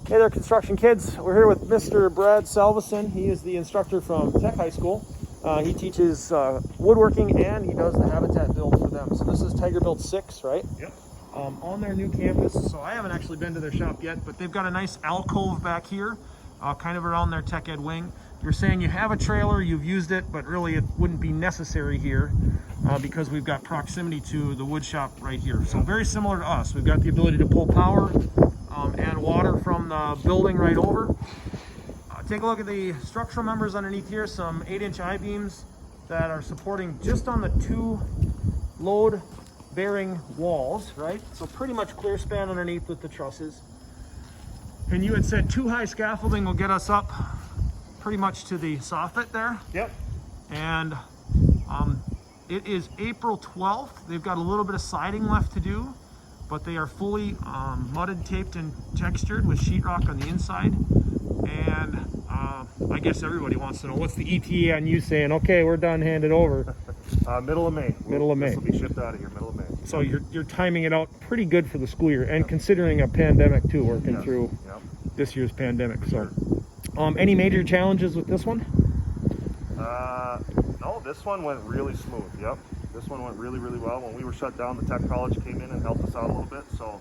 Hey there, construction kids. We're here with Mr. Brad Salveson. He is the instructor from Tech High School. He teaches woodworking and he does the habitat build for them. So this is TIGERBuild 6, right? Yep. On their new campus. So I haven't actually been to their shop yet, but they've got a nice alcove back here, kind of around their tech ed wing. You're saying you have a trailer, you've used it, but really it wouldn't be necessary here because we've got proximity to the wood shop right here. So very similar to us. We've got the ability to pull power and water from the building right over. Take a look at the structural members underneath here, some 8-inch I-beams that are supporting just on the 2 load bearing walls, right? So pretty much clear span underneath with the trusses. And you had said 2 high scaffolding will get us up pretty much to the soffit there. Yep. And it is April 12th. They've got a little bit of siding left to do, but they are fully mudded, taped, and textured with sheetrock on the inside. And I guess everybody wants to know, what's the ETA on you saying, okay, we're done, hand it over? Middle of May. Middle of May. This will be shipped out of here, middle of May. So you're timing it out pretty good for the school year, and considering a pandemic too, working through this year's pandemic. So, any major challenges with this one? No, this one went really smooth. Yep. This one went really, really well. When we were shut down, the tech college came in and helped us out a little bit. So,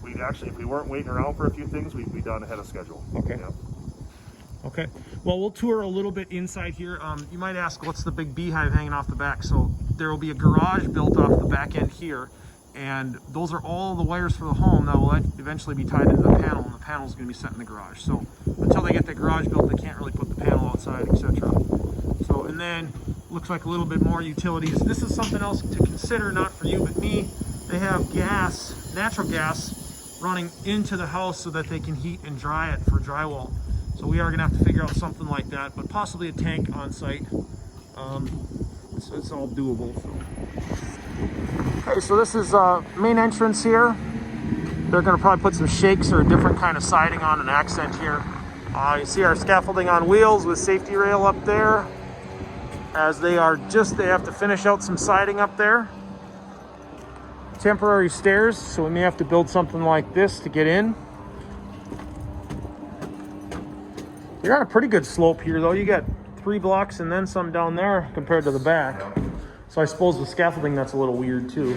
we'd actually, if we weren't waiting around for a few things, we'd be done ahead of schedule. Okay. Yep. Okay. Well, we'll tour a little bit inside here. You might ask, what's the big beehive hanging off the back? So there will be a garage built off the back end here, and those are all the wires for the home that will eventually be tied into the panel, and the panel is going to be set in the garage. So until they get the garage built, they can't really put the panel outside, etc. So, and then looks like a little bit more utilities. This is something else to consider, not for you but me. They have gas, natural gas, running into the house so that they can heat and dry it for drywall. So we are going to have to figure out something like that, but possibly a tank on site. So it's all doable. Okay, so this is main entrance here. They're going to probably put some shakes or a different kind of siding on, an accent here. You see our scaffolding on wheels with safety rail up there. As they have to finish out some siding up there. Temporary stairs, so we may have to build something like this to get in. You're on a pretty good slope here though. You got 3 blocks and then some down there compared to the back. So I suppose with scaffolding that's a little weird too.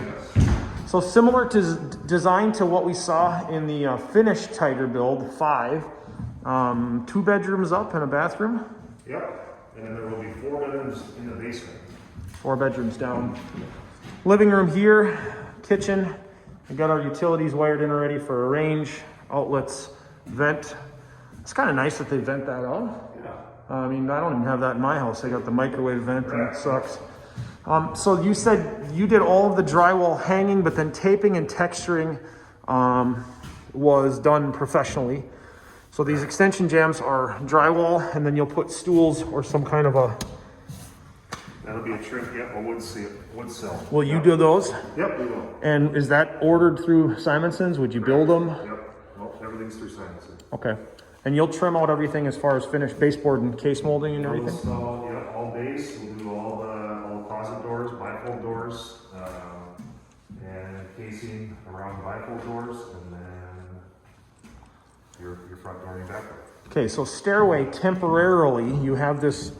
So similar to design to what we saw in the finished TIGERBuild 5. 2 bedrooms up and a bathroom. Yep. And then there will be 4 bedrooms in the basement. 4 bedrooms down. Living room here, kitchen. We got our utilities wired in already for a range, outlets, vent. It's kind of nice that they vent that out. Yeah. I mean, I don't even have that in my house. I got the microwave vent and it sucks. So you said you did all of the drywall hanging, but then taping and texturing was done professionally. So these extension jambs are drywall, and then you'll put stools or some kind of a... That'll be a trim, yep, a wood sill. Will you do those? Yep, we will. And is that ordered through Simonson's? Would you build them? Yep, well, everything's through Simonson. Okay. And you'll trim out everything as far as finished baseboard and case molding and everything? So, yeah, all base. We'll do all the closet doors, bifold doors, and casing around bifold doors, and then your front door and your back door. Okay, so stairway, temporarily, you have this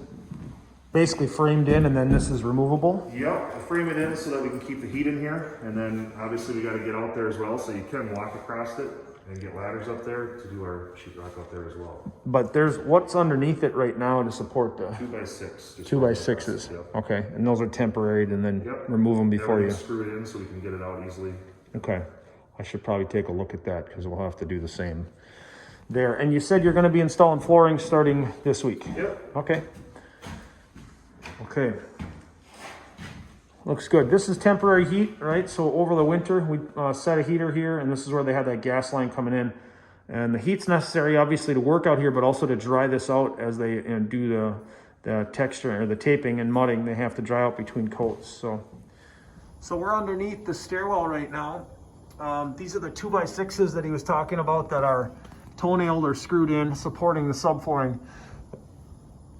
basically framed in, and then this is removable? Yep, we'll frame it in so that we can keep the heat in here, and then obviously we got to get out there as well, so you can walk across it and get ladders up there to do our sheetrock up there as well. But there's, what's underneath it right now to support the 2x6? 2x6s. Yep. Okay, and those are temporary, and then remove them before you screw it in so we can get it out easily. Okay, I should probably take a look at that because we'll have to do the same there. And you said you're going to be installing flooring starting this week? Yep. Okay. Okay. Looks good. This is temporary heat, right? So over the winter, we set a heater here, and this is where they had that gas line coming in. And the heat's necessary, obviously, to work out here, but also to dry this out as they do the texture or the taping and mudding. They have to dry out between coats. So we're underneath the stairwell right now. These are the 2x6s that he was talking about that are toenailed or screwed in, supporting the subflooring.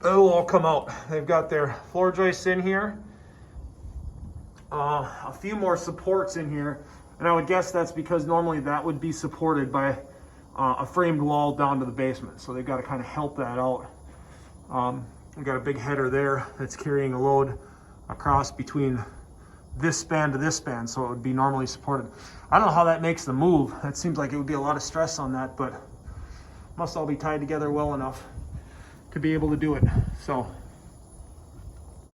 It'll all come out. They've got their floor joists in here. A few more supports in here, and I would guess that's because normally that would be supported by a framed wall down to the basement. So they've got to kind of help that out. We've got a big header there that's carrying a load across between this span to this span, so it would be normally supported. I don't know how that makes the move. That seems like it would be a lot of stress on that, but must all be tied together well enough to be able to do it. So